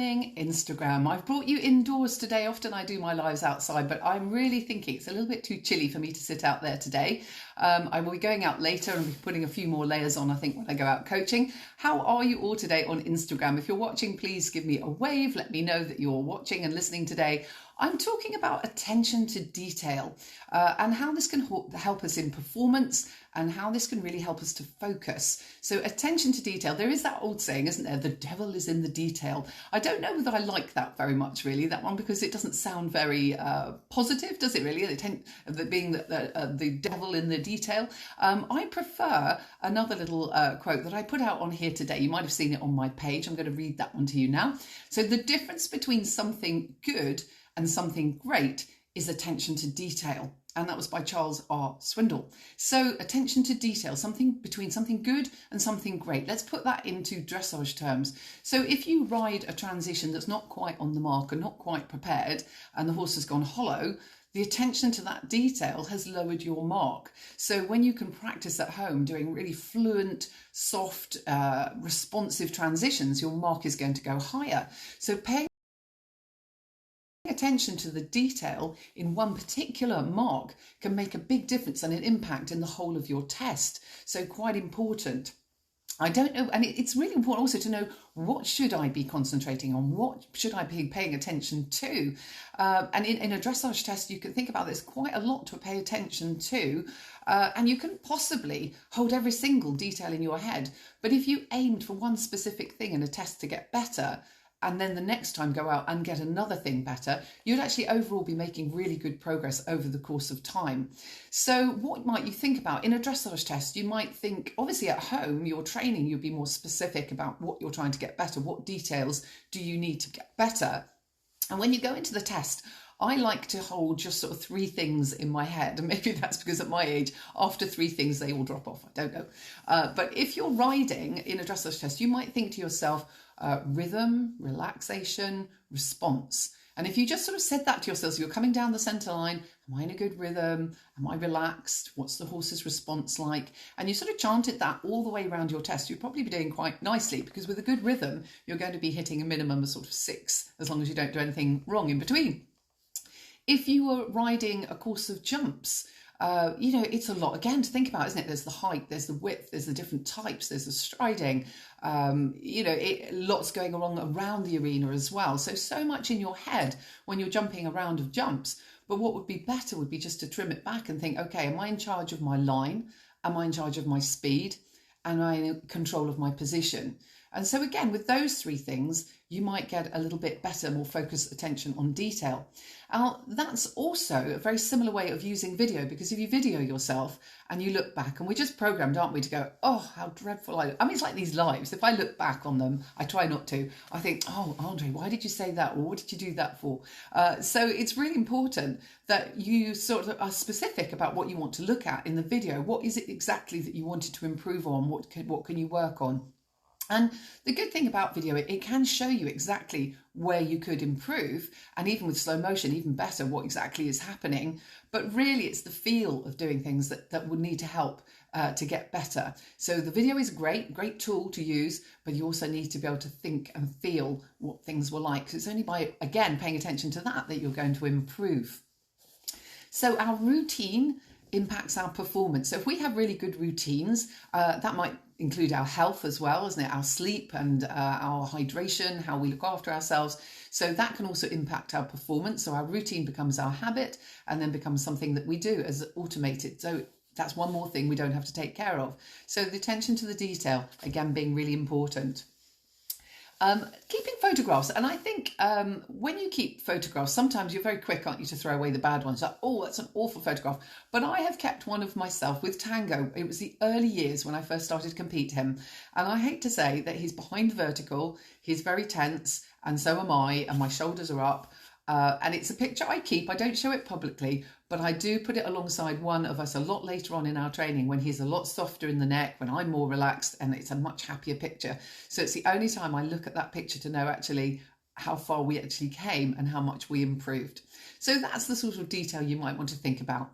morning, Instagram. I've brought you indoors today. Often I do my lives outside, but I'm really thinking it's a little bit too chilly for me to sit out there today. I will be going out later and be putting a few more layers on, I think, when I go out coaching. How are you all today on Instagram? If you're watching, please give me a wave. Let me know that you're watching and listening today. I'm talking about attention to detail and how this can help us in performance and how this can really help us to focus. So attention to detail, there is that old saying, isn't there? The devil is in the detail. I don't know whether I like that very much, really, that one, because it doesn't sound very positive, does it really? Being the devil in the detail. I prefer another little quote that I put out on here today. You might have seen it on my page. I'm going to read that one to you now. So the difference between something good and something great is attention to detail. And that was by Charles R. Swindoll. So attention to detail, something between something good and something great. Let's put that into dressage terms. So if you ride a transition that's not quite on the mark and not quite prepared and the horse has gone hollow, the attention to that detail has lowered your mark. So when you can practice at home doing really fluent, soft, responsive transitions, your mark is going to go higher. So paying attention to the detail in one particular mark can make a big difference and an impact in the whole of your test. So quite important. I don't know, and it's really important also to know what should I be concentrating on, what should I be paying attention to. And in a dressage test, you can think about this quite a lot to pay attention to, and you can possibly hold every single detail in your head. But if you aimed for one specific thing in a test to get better, and then the next time go out and get another thing better, you'd actually overall be making really good progress over the course of time. So what might you think about? In a dressage test, you might think, obviously at home, you're training, you'd be more specific about what you're trying to get better, what details do you need to get better? And when you go into the test, I like to hold just sort of three things in my head. And maybe that's because at my age, after three things, they all drop off. I don't know. But if you're riding in a dressage test, you might think to yourself, rhythm, relaxation, response. And if you just sort of said that to yourself, so you're coming down the centre line, am I in a good rhythm? Am I relaxed? What's the horse's response like? And you sort of chanted that all the way around your test, you'd probably be doing quite nicely, because with a good rhythm, you're going to be hitting a minimum of sort of 6, as long as you don't do anything wrong in between. If you were riding a course of jumps, it's a lot again to think about, isn't it? There's the height, there's the width, there's the different types, there's the striding, lots going along around the arena as well. So much in your head when you're jumping a round of jumps. But what would be better would be just to trim it back and think, okay, am I in charge of my line? Am I in charge of my speed? Am I in control of my position? And so again, with those three things, you might get a little bit better, more focused attention on detail. Now, that's also a very similar way of using video, because if you video yourself and you look back, and we're just programmed, aren't we, to go, oh, how dreadful I look. I mean, it's like these lives. If I look back on them, I try not to. I think, oh, Andre, why did you say that? Or what did you do that for? So it's really important that you sort of are specific about what you want to look at in the video. What is it exactly that you wanted to improve on? What can you work on? And the good thing about video, it can show you exactly where you could improve, and even with slow motion, even better, what exactly is happening. But really, it's the feel of doing things that would need to help to get better. So the video is great tool to use, but you also need to be able to think and feel what things were like. So it's only by, again, paying attention to that you're going to improve. So our routine impacts our performance. So if we have really good routines, that might include our health as well, isn't it? Our sleep and our hydration, how we look after ourselves. So that can also impact our performance. So our routine becomes our habit and then becomes something that we do as automated. So that's one more thing we don't have to take care of. So the attention to the detail, again, being really important. Keeping photographs, and I think when you keep photographs, sometimes you're very quick, aren't you, to throw away the bad ones, like, oh, that's an awful photograph. But I have kept one of myself with Tango. It was the early years when I first started to compete him, and I hate to say that he's behind vertical, he's very tense, and so am I, and my shoulders are up. And it's a picture I keep. I don't show it publicly, but I do put it alongside one of us a lot later on in our training when he's a lot softer in the neck, when I'm more relaxed, and it's a much happier picture. So it's the only time I look at that picture to know actually how far we actually came and how much we improved. So that's the sort of detail you might want to think about.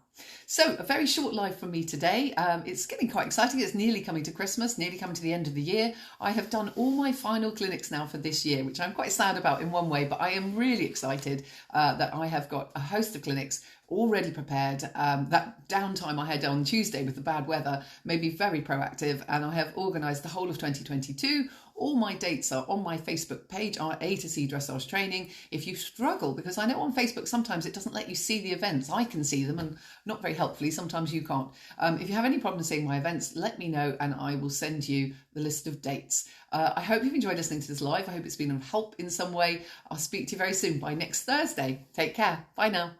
So a very short live from me today. It's getting quite exciting. It's nearly coming to Christmas, nearly coming to the end of the year. I have done all my final clinics now for this year, which I'm quite sad about in one way, but I am really excited that I have got a host of clinics already prepared. That downtime I had on Tuesday with the bad weather made me very proactive, and I have organised the whole of 2022. All my dates are on my Facebook page, our A to C Dressage Training. If you struggle, because I know on Facebook sometimes it doesn't let you see the events. I can see them, and not very helpfully, sometimes you can't. If you have any problem seeing my events, let me know and I will send you the list of dates. I hope you've enjoyed listening to this live. I hope it's been of help in some way. I'll speak to you very soon by next Thursday. Take care. Bye now.